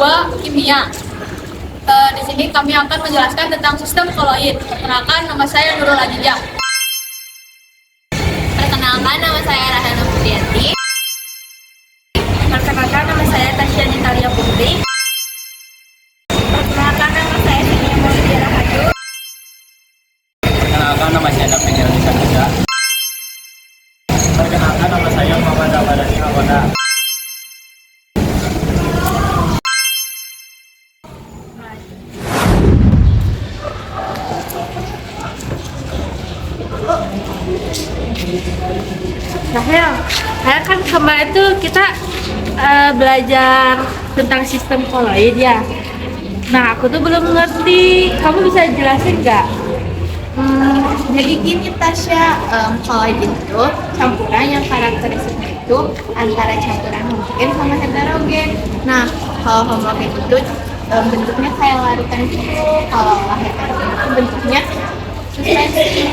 2 kimia. Di sini kami akan menjelaskan tentang sistem koloid. Perkenalkan, nama saya Nurul Adijah. Perkenalkan, nama saya Rahana Putrianti. Perkenalkan, nama saya Tasya Nitalia Putri. Perkenalkan, nama saya Senia Maulidia Rahaju. Perkenalkan, nama saya David Elisa Kuda. Perkenalkan, nama saya Muhammad Abadani Abada. Nah, kan kemarin tuh kita belajar tentang sistem koloid ya. Nah, aku tuh belum ngerti. Kamu bisa jelasin nggak? Jadi gini Tasya, koloid itu campuran yang karakteristiknya itu antara campuran homogen sama heterogen. Nah, kalau homogen itu bentuknya kayak larutan gitu, kalau heterogen itu bentuknya suspensi.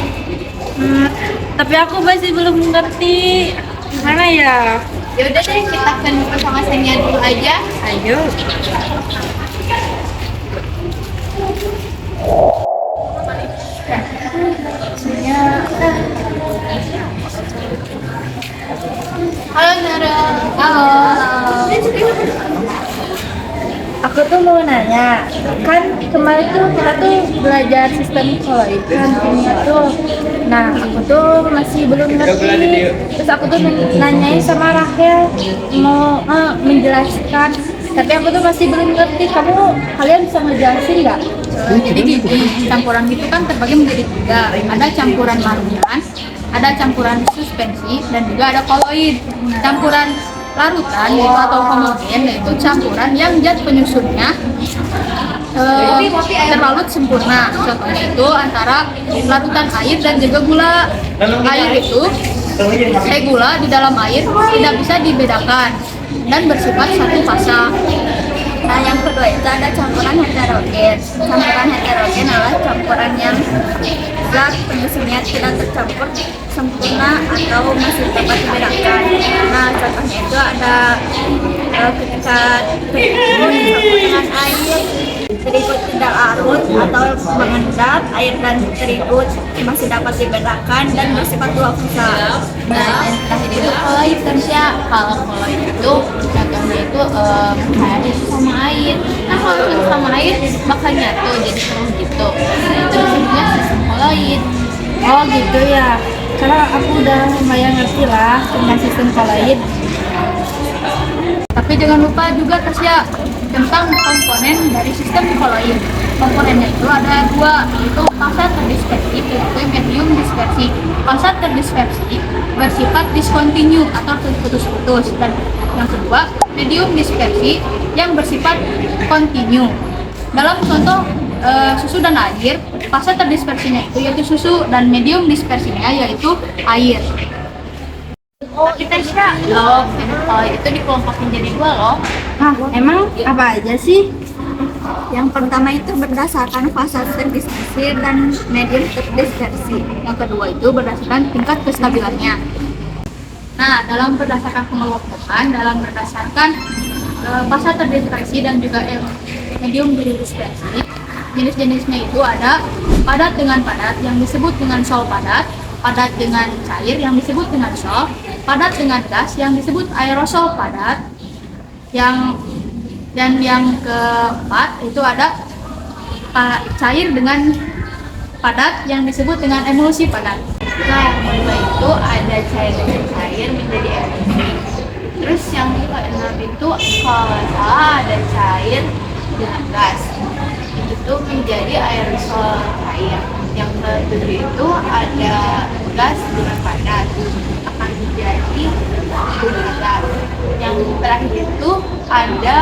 Tapi aku masih belum ngerti. Gimana ya? Ya udah deh, kita ke sama Senia dulu aja. Ayo. Halo Nara. Halo. Aku tuh mau nanya, kan kemarin tuh kita tuh belajar sistem koloid kan kimia tuh. Nah, aku tuh masih belum ngerti. Terus aku tuh nanyain sama Rahel mau menjelaskan, tapi aku tuh masih belum ngerti. Kalian bisa ngejelasin nggak? Jadi gini, campuran itu kan terbagi menjadi 3. Ada campuran larutan, ada campuran suspensi, dan juga ada koloid. Campuran larutan yaitu atau homogen yaitu campuran yang zat penyusunnya terlalu sempurna. Contohnya itu antara larutan air dan juga gula. Air itu gula di dalam air tidak bisa dibedakan dan bersifat satu fasa. Nah, yang kedua itu ada campuran heterogen. Campuran heterogen adalah campuran yang zat penyusunnya tidak tercampur sempurna atau masih dapat dibedakan. Nah, contohnya itu ada ketika terigu dicampur dengan air, terigu tidak larut atau mengendap, air dan terigu masih dapat dibedakan dan bersifat dua fasa. Nah, yang terakhir itu koloid Tasya. Kalau koloid itu contohnya itu kayak itu sama air. Nah, kalau itu sama air bakal nyatu jadi keruh gitu. Nah, itu disebutnya sistem koloid. Oh gitu ya. Karena aku udah lumayan ngerti lah tentang sistem koloid. Tapi jangan lupa juga Tasya tentang komponen dari sistem koloid. Komponennya itu ada 2, yaitu fasa terdispersi dan medium dispersi. Fasa terdispersi bersifat diskontinu atau terputus-putus, dan yang kedua medium dispersi yang bersifat kontinu. Dalam contoh susu dan air, fasa terdispersinya itu yaitu susu dan medium dispersinya yaitu air. Oh, kita loh, koloid itu dikelompokin jadi 2 loh. Emang apa aja sih? Yang pertama itu berdasarkan fasa terdispersi dan medium terdispersi. Yang kedua itu berdasarkan tingkat kestabilannya. Nah, dalam berdasarkan pengelompokan, dalam berdasarkan fasa terdispersi dan juga medium dispersi, jenis-jenisnya itu ada padat dengan padat yang disebut dengan sol padat, padat dengan cair yang disebut dengan sol, padat dengan gas yang disebut aerosol padat, dan yang keempat itu ada cair dengan padat yang disebut dengan emulsi padat. Nah, yang kedua itu ada cair dengan cair menjadi emulsi. Terus yang keenam itu kalau nggak salah ada cair dengan gas, itu menjadi aerosol cair. Yang ketujuh itu ada gas dengan padat, akan menjadi udara. Yang terakhir itu ada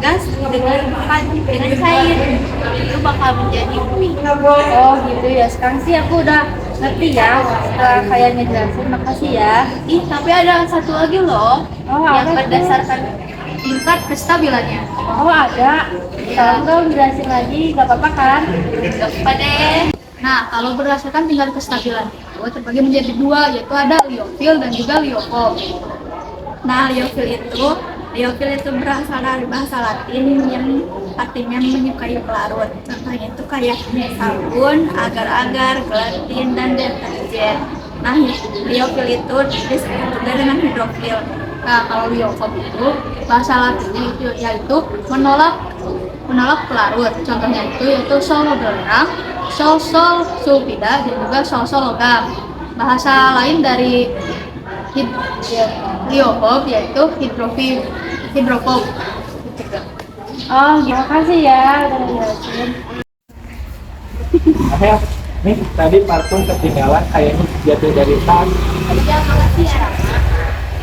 gas dengan cair, itu bakal menjadi mie. Oh gitu ya. Sekarang sih aku udah ngerti ya. Setelah kayak ngejelasin, makasih ya. Tapi ada satu lagi loh, Oh, yang apa? berdasarkan Tingkat kestabilannya. Oh ada. Tolong dong jelasin lagi, gak apa-apa kan? gak apa deh. Nah, kalau berdasarkan tingkat kestabilan itu terbagi menjadi 2, yaitu ada liofil dan juga liofol. Nah, liofil itu Liofil itu berasal dari bahasa Latin yang artinya menyukai pelarut. Contohnya itu kayak sabun, agar-agar, gelatin, dan deterjen. Nah, liofil itu disebut juga dengan hidrofil. Nah, kalau liofil itu bahasa Latinnya itu yaitu menolak pelarut. Contohnya itu yaitu sol logam, sol sulfida, dan juga sol logam. Bahasa lain dari liofil yaitu hidrofob. Oh, terima kasih ya udah ngejelasin. Akhir, nih tadi parfum ketinggalan kayaknya jatuh dari tas. Ya, makasih ya.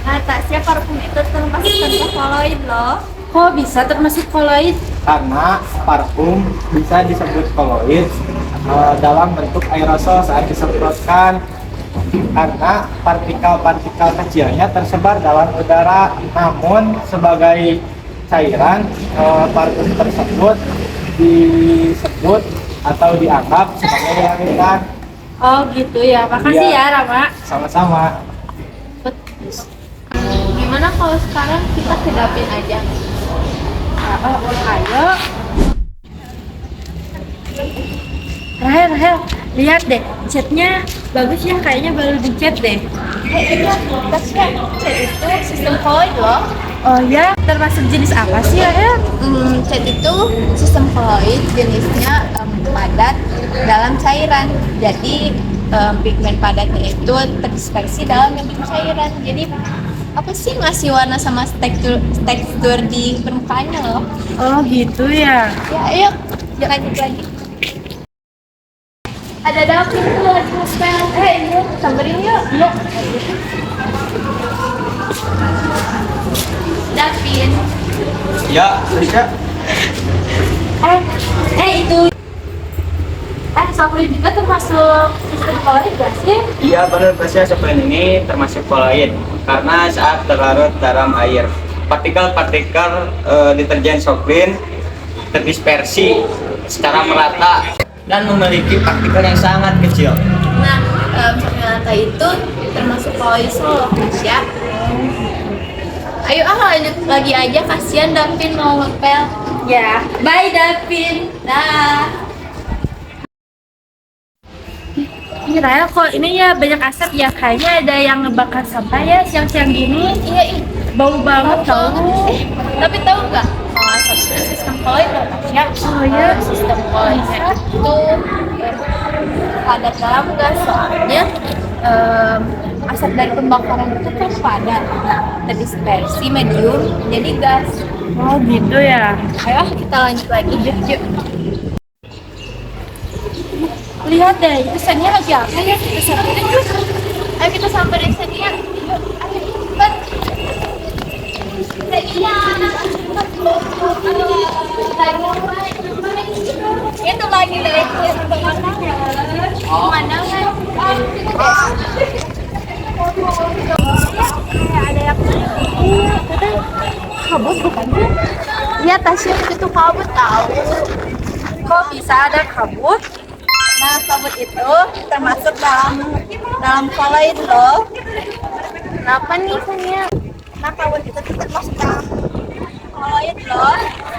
Nah, tasnya parfum itu termasuk contoh koloid loh. Kok bisa termasuk koloid? Karena parfum bisa disebut koloid dalam bentuk aerosol saat disemprotkan, karena partikel-partikel kecilnya tersebar dalam udara. Namun sebagai cairan, parfum tersebut disebut atau dianggap sebagai larutan. Oh gitu ya, makasih Iya. ya Rama. Sama-sama. Gimana kalau sekarang kita ke dapin aja? Oh, ayo. Rahel, lihat deh, catnya bagus ya, kayaknya baru dicat deh. Tasnya cat itu sistem koloid loh. Oh ya, termasuk jenis apa sih Rahel? Cat itu sistem koloid, jenisnya padat dalam cairan. Jadi pigmen padatnya itu terdispersi dalam bentuk cairan. Jadi apa sih ngasih warna sama tekstur di permukaannya loh. Oh gitu ya. Ya ayo lanjut lagi. Ada dapin tuh lagi ngespel. Yuk, samperin yuk. Yuk. Davin. Ya, bisa. Itu. Sapri juga termasuk sistem koloid gak sih? Iya, benar, Tasya, seperti ini termasuk koloid karena saat terlarut dalam air, partikel-partikel deterjen Soklin terdispersi secara merata dan memiliki partikel yang sangat kecil. Nah, ternyata itu termasuk koloid loh, Tasya. Ayo lanjut lagi aja, kasihan Davin mau ngepel. Ya. Bye Davin. Dah. Ini Rahel kok ini ya banyak asap ya, kayaknya ada yang ngebakar sampah ya siang-siang gini. Iya, Bau banget tau. tapi tahu nggak? Asap itu sistem koloid loh, Tasya. Oh ya. Sistem koloidnya itu padat dalam gas, soalnya asap dari pembakaran itu kan padat, nah terdispersi medium jadi gas. Oh gitu ya. Ayo kita lanjut lagi, yuk. Lihat deh, itu Sania lagi apa ya? Kita samperin yuk. Ayo kita samperin Sania. Yuk, ayo cepat. Sania. Itu lagi deh. Mana kan? Ada yang kabut bukan? Iya, Tasya itu kabut tahu. Kok bisa ada kabut? Nah, kabut itu termasuk dalam koloid loh. Kenapa nih Sania? Nah, kabut itu termasuk dalam koloid loh.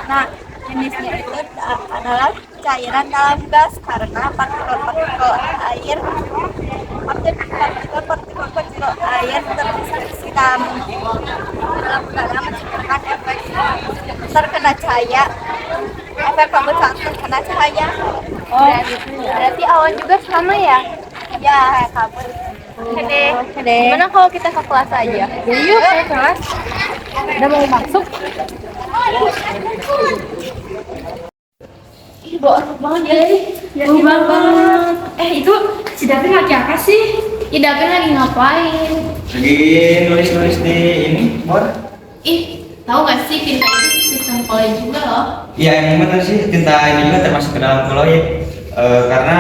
Nah, jenisnya itu adalah cairan dalam gas karena partikel-partikel air terdispersi dalam udara menciptakan efek terkena cahaya. Efek kabut saat terkena cahaya. Oh gitu ya. Berarti awan juga sama ya? Ya, kabut. Oke. Gimana kalau kita ke kelas aja? Yuk ke kelas. Udah mau masuk? Ih, bau banget ya. Bau banget. Itu si Davin lagi apa sih? Si Davin lagi ngapain? Lagi nulis-nulis di ini, Bor. Tahu gak sih tinta itu sistem koloid juga loh. Iya, yang benar sih, tinta ini juga termasuk ke dalam koloid. Karena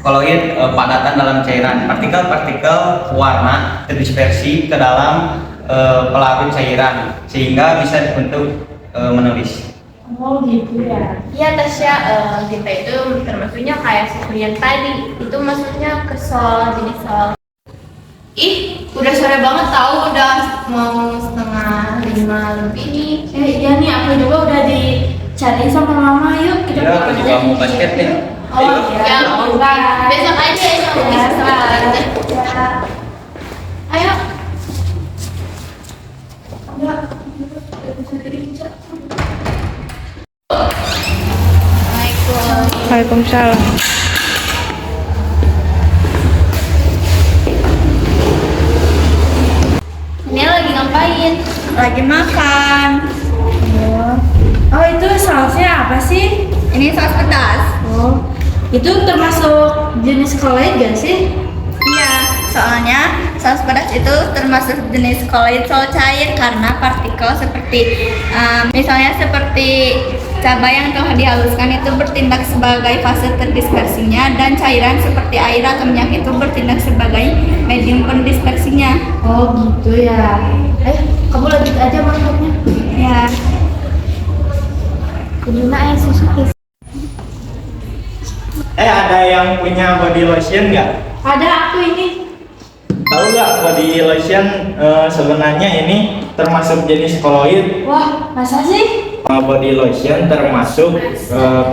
koloid padatan dalam cairan, partikel-partikel warna terdispersi ke dalam pelarut cairan sehingga bisa dibentuk menulis. Oh gitu ya. Iya Tasya, tinta itu termasuknya kayak seperti yang tadi. Itu maksudnya ke sol, jadi sol. Udah sore banget tahu, udah mau 4:30. 5 lebih. Iya nih, aku juga udah dicariin sama mama. Yuk kita Ya, aku pulang juga aja. mau basket nih. Oh iya, Besok aja ya. Ya. Ayo. Waalaikumsalam. Ini lagi ngapain? Lagi makan. Oh itu sausnya apa sih? Ini saus pedas. Oh itu termasuk jenis koloid gak sih? Iya, soalnya saus pedas itu termasuk jenis koloid sol cair karena partikel seperti misalnya seperti cabai yang telah dihaluskan itu bertindak sebagai fase terdispersinya dan cairan seperti air atau minyak itu bertindak sebagai medium pendispersinya. Oh gitu ya. Kamu lanjut aja masaknya. Ya, Gimana ya susu? Ada yang punya body lotion nggak? Ada aku ini. Tahu nggak body lotion sebenarnya ini termasuk jenis koloid? Wah masa sih? Body lotion termasuk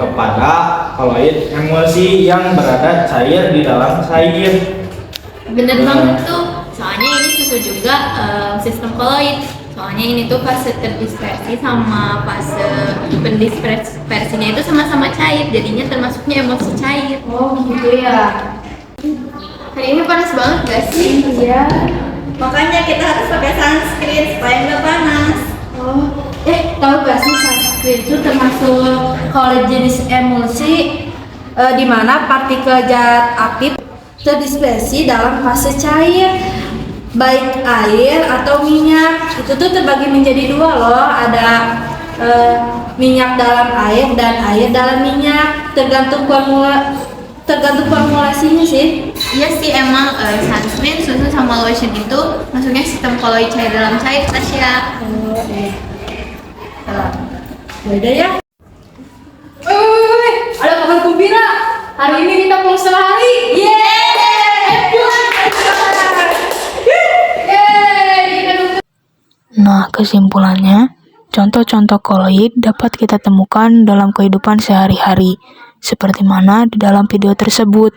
kepada koloid emulsi yang berada cair di dalam cair. Bener banget tuh. Soalnya ini susu juga sistem koloid. Soalnya ini tuh fase terdispersi sama fase pendispersinya itu sama-sama cair. Jadinya termasuknya emulsi cair. Oh gitu ya. Hari ini panas banget gak sih? Iya. makanya kita harus pakai sunscreen supaya nggak panas. Oh, tahu gak sih sunscreen itu termasuk kalau jenis emulsi di mana partikel zat aktif terdispersi dalam fase cair, baik air atau minyak. Itu tuh terbagi menjadi dua loh, ada minyak dalam air dan air dalam minyak, tergantung formulasinya sih. Iya sih emang sunscreen, susu sama lotion itu masuknya sistem koloid cair dalam cair, Tasya. Beda ya. Ada kabar gembira. Hari ini kita pulang setengah hari. Nah, kesimpulannya, contoh-contoh koloid dapat kita temukan dalam kehidupan sehari-hari, seperti mana di dalam video tersebut.